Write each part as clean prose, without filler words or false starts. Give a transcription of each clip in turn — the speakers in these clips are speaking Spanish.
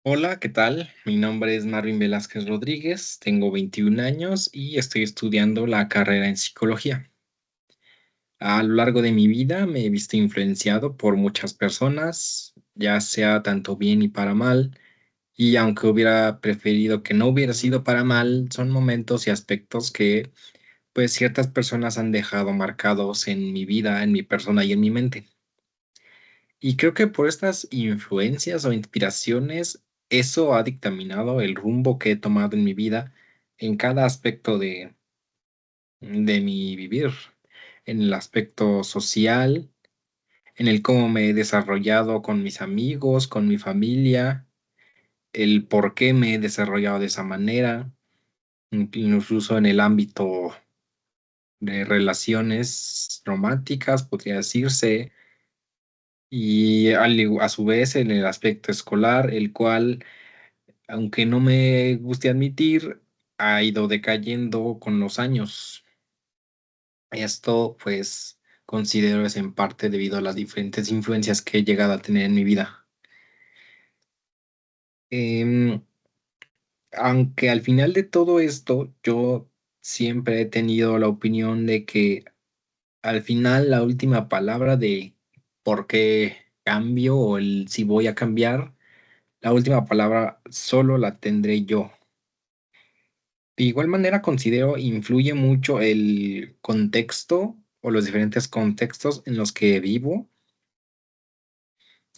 Hola, ¿qué tal? Mi nombre es Marvin Velázquez Rodríguez, tengo 21 años y estoy estudiando la carrera en psicología. A lo largo de mi vida me he visto influenciado por muchas personas, ya sea tanto bien y para mal, y aunque hubiera preferido que no hubiera sido para mal, son momentos y aspectos que pues ciertas personas han dejado marcados en mi vida, en mi persona y en mi mente. Y creo que por estas influencias o inspiraciones, eso ha dictaminado el rumbo que he tomado en mi vida en cada aspecto de mi vivir, en el aspecto social, en el cómo me he desarrollado con mis amigos, con mi familia, el por qué me he desarrollado de esa manera, incluso en el ámbito de relaciones románticas, podría decirse, y a su vez en el aspecto escolar, el cual aunque no me guste admitir, ha ido decayendo con los años. Esto, pues, considero es en parte debido a las diferentes influencias que he llegado a tener en mi vida. Em, Aunque al final de todo esto, yo siempre he tenido la opinión de que al final la última palabra de por qué cambio o el si voy a cambiar, la última palabra solo la tendré yo. De igual manera, considero influye mucho el contexto o los diferentes contextos en los que vivo.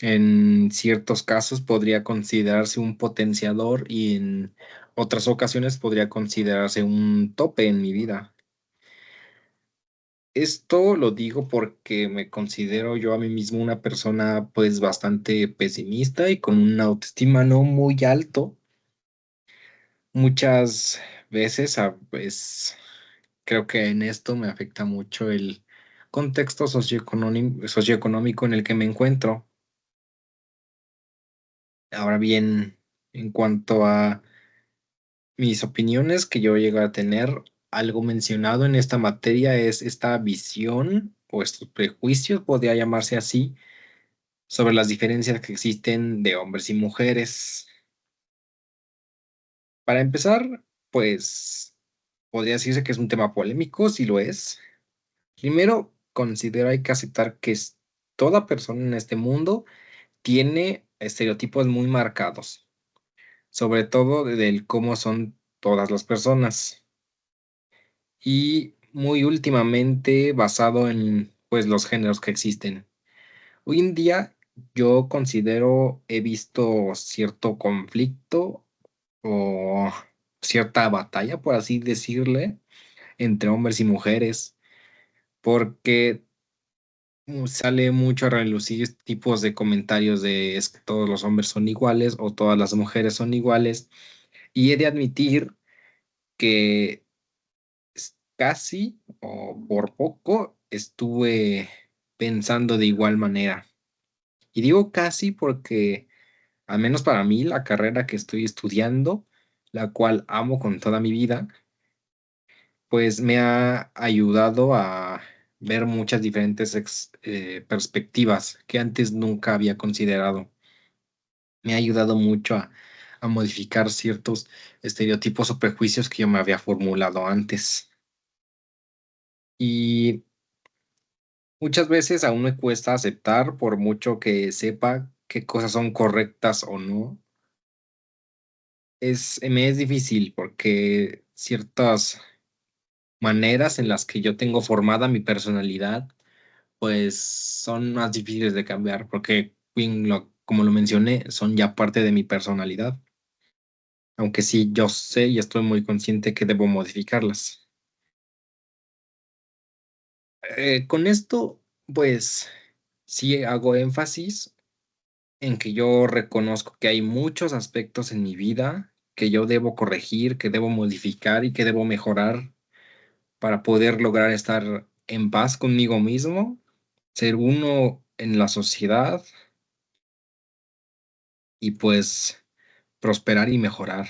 En ciertos casos podría considerarse un potenciador y en otras ocasiones podría considerarse un tope en mi vida. Esto lo digo porque me considero yo a mí mismo una persona pues bastante pesimista y con una autoestima no muy alto. Muchas veces, pues, creo que en esto me afecta mucho el contexto socioeconómico en el que me encuentro. Ahora bien, en cuanto a mis opiniones que yo llego a tener, algo mencionado en esta materia es esta visión o estos prejuicios, podría llamarse así, sobre las diferencias que existen de hombres y mujeres. Para empezar, pues podría decirse que es un tema polémico, si lo es. Primero, considero hay que aceptar que toda persona en este mundo tiene estereotipos muy marcados, sobre todo del cómo son todas las personas y muy últimamente basado en pues los géneros que existen. Hoy en día yo considero he visto cierto conflicto o cierta batalla, por así decirle, entre hombres y mujeres, porque sale mucho a relucir tipos de comentarios de es que todos los hombres son iguales o todas las mujeres son iguales. Y he de admitir que casi o por poco estuve pensando de igual manera. Y digo casi porque, al menos para mí, la carrera que estoy estudiando, la cual amo con toda mi vida, pues me ha ayudado a ver muchas diferentes perspectivas que antes nunca había considerado. Me ha ayudado mucho a modificar ciertos estereotipos o prejuicios que yo me había formulado antes. Y muchas veces aún me cuesta aceptar, por mucho que sepa qué cosas son correctas o no. Me es difícil porque ciertas maneras en las que yo tengo formada mi personalidad pues son más difíciles de cambiar porque, bien, como lo mencioné, son ya parte de mi personalidad, aunque sí yo sé y estoy muy consciente que debo modificarlas. Con esto, pues sí hago énfasis en que yo reconozco que hay muchos aspectos en mi vida que yo debo corregir, que debo modificar y que debo mejorar para poder lograr estar en paz conmigo mismo, ser uno en la sociedad y pues prosperar y mejorar.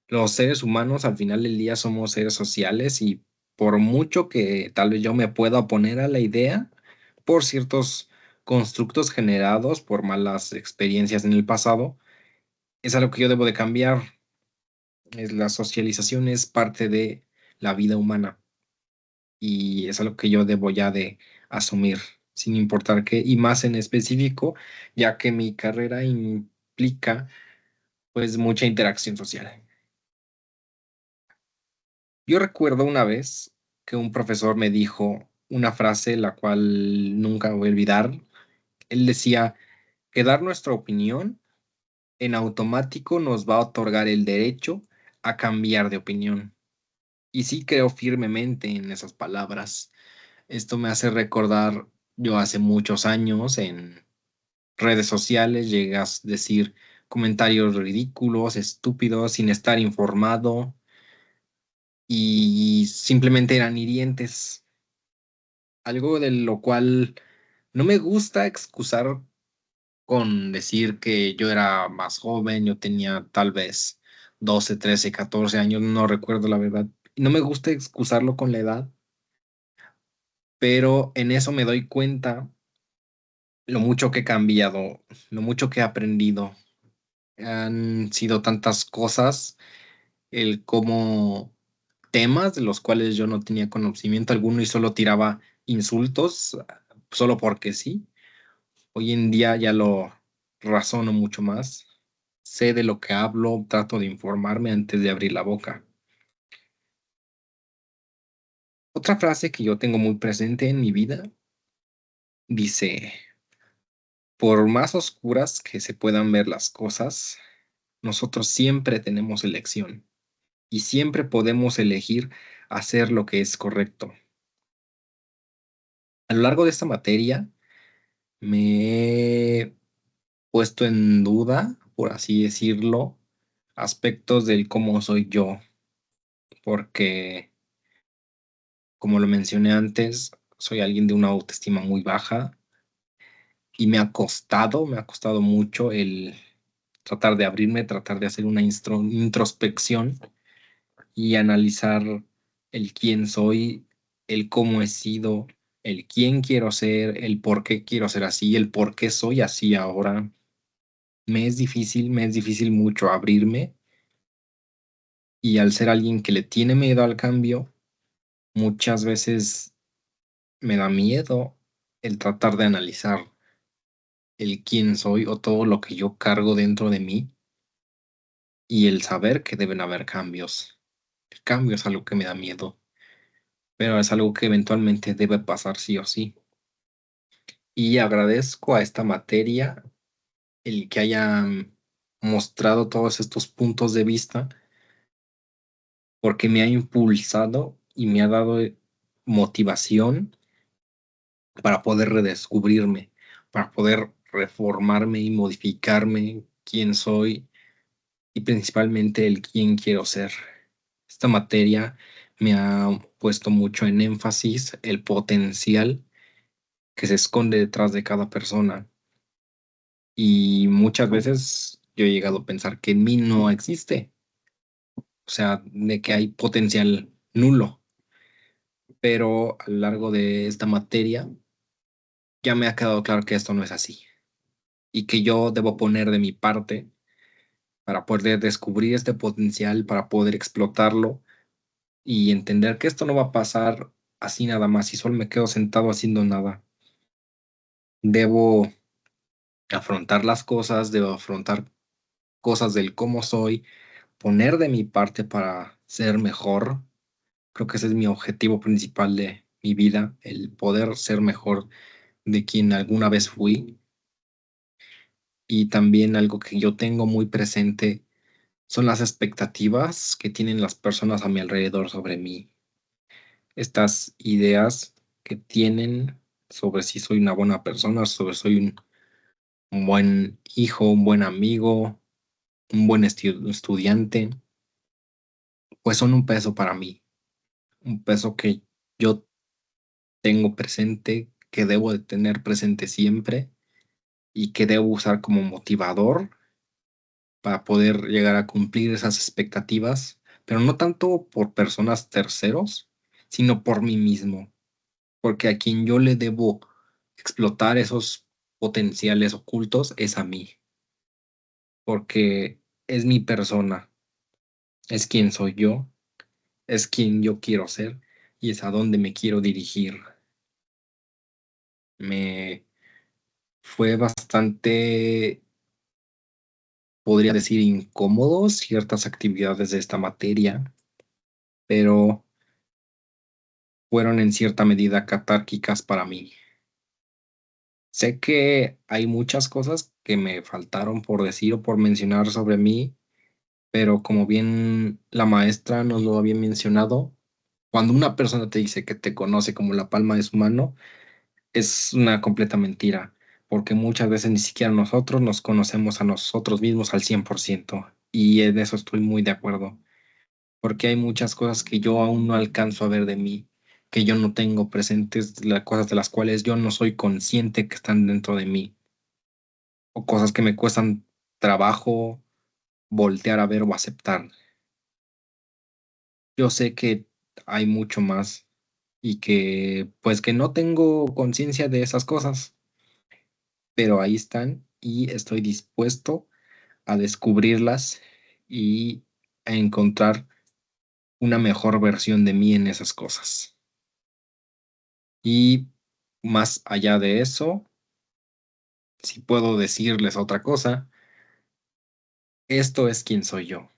Los seres humanos al final del día somos seres sociales y por mucho que tal vez yo me pueda oponer a la idea por ciertos constructos generados por malas experiencias en el pasado, es algo que yo debo de cambiar. La socialización es parte de la vida humana y es algo que yo debo ya de asumir, sin importar qué, y más en específico, ya que mi carrera implica pues mucha interacción social. Yo recuerdo una vez que un profesor me dijo una frase la cual nunca voy a olvidar. Él decía que dar nuestra opinión en automático nos va a otorgar el derecho a cambiar de opinión. Y sí creo firmemente en esas palabras. Esto me hace recordar, yo hace muchos años en redes sociales llegas a decir comentarios ridículos, estúpidos, sin estar informado y simplemente eran hirientes. Algo de lo cual no me gusta excusar con decir que yo era más joven, yo tenía tal vez 12, 13, 14 años, no recuerdo la verdad. Y no me gusta excusarlo con la edad, pero en eso me doy cuenta lo mucho que he cambiado, lo mucho que he aprendido. Han sido tantas cosas, el cómo temas de los cuales yo no tenía conocimiento alguno y solo tiraba insultos, solo porque sí. Hoy en día ya lo razono mucho más. Sé de lo que hablo, trato de informarme antes de abrir la boca. Otra frase que yo tengo muy presente en mi vida dice, por más oscuras que se puedan ver las cosas, nosotros siempre tenemos elección y siempre podemos elegir hacer lo que es correcto. A lo largo de esta materia me he puesto en duda, por así decirlo, aspectos del cómo soy yo, porque, como lo mencioné antes, soy alguien de una autoestima muy baja y me ha costado mucho el tratar de abrirme, tratar de hacer una introspección y analizar el quién soy, el cómo he sido, el quién quiero ser, el por qué quiero ser así, el por qué soy así ahora. Me es difícil mucho abrirme y al ser alguien que le tiene miedo al cambio, muchas veces me da miedo el tratar de analizar el quién soy o todo lo que yo cargo dentro de mí y el saber que deben haber cambios. El cambio es algo que me da miedo, pero es algo que eventualmente debe pasar sí o sí. Y agradezco a esta materia el que hayan mostrado todos estos puntos de vista porque me ha impulsado y me ha dado motivación para poder redescubrirme, para poder reformarme y modificarme quién soy y principalmente el quién quiero ser. Esta materia me ha puesto mucho en énfasis el potencial que se esconde detrás de cada persona y muchas veces yo he llegado a pensar que en mí no existe, o sea, de que hay potencial nulo, pero a lo largo de esta materia ya me ha quedado claro que esto no es así y que yo debo poner de mi parte para poder descubrir este potencial, para poder explotarlo y entender que esto no va a pasar así nada más y solo me quedo sentado haciendo nada. Debo afrontar las cosas, debo afrontar cosas del cómo soy, poner de mi parte para ser mejor. Creo que ese es mi objetivo principal de mi vida, el poder ser mejor de quien alguna vez fui. Y también algo que yo tengo muy presente son las expectativas que tienen las personas a mi alrededor sobre mí. Estas ideas que tienen sobre si soy una buena persona, sobre si soy un buen hijo, un buen amigo, un buen estudiante, pues son un peso para mí, un peso que yo tengo presente, que debo de tener presente siempre y que debo usar como motivador para poder llegar a cumplir esas expectativas, pero no tanto por personas terceros, sino por mí mismo, porque a quien yo le debo explotar esos potenciales ocultos es a mí, porque es mi persona, es quien soy yo, es quien yo quiero ser y es a dónde me quiero dirigir. Me fue bastante, podría decir, incómodo ciertas actividades de esta materia, pero fueron en cierta medida catárquicas para mí. Sé que hay muchas cosas que me faltaron por decir o por mencionar sobre mí, pero como bien la maestra nos lo había mencionado, cuando una persona te dice que te conoce como la palma de su mano, es una completa mentira, porque muchas veces ni siquiera nosotros nos conocemos a nosotros mismos al 100%, y en eso estoy muy de acuerdo, porque hay muchas cosas que yo aún no alcanzo a ver de mí, que yo no tengo presentes, las cosas de las cuales yo no soy consciente que están dentro de mí, o cosas que me cuestan trabajo voltear a ver o aceptar. Yo sé que hay mucho más y que, pues, que no tengo conciencia de esas cosas, pero ahí están y estoy dispuesto a descubrirlas y a encontrar una mejor versión de mí en esas cosas. Y más allá de eso, si puedo decirles otra cosa, esto es quién soy yo.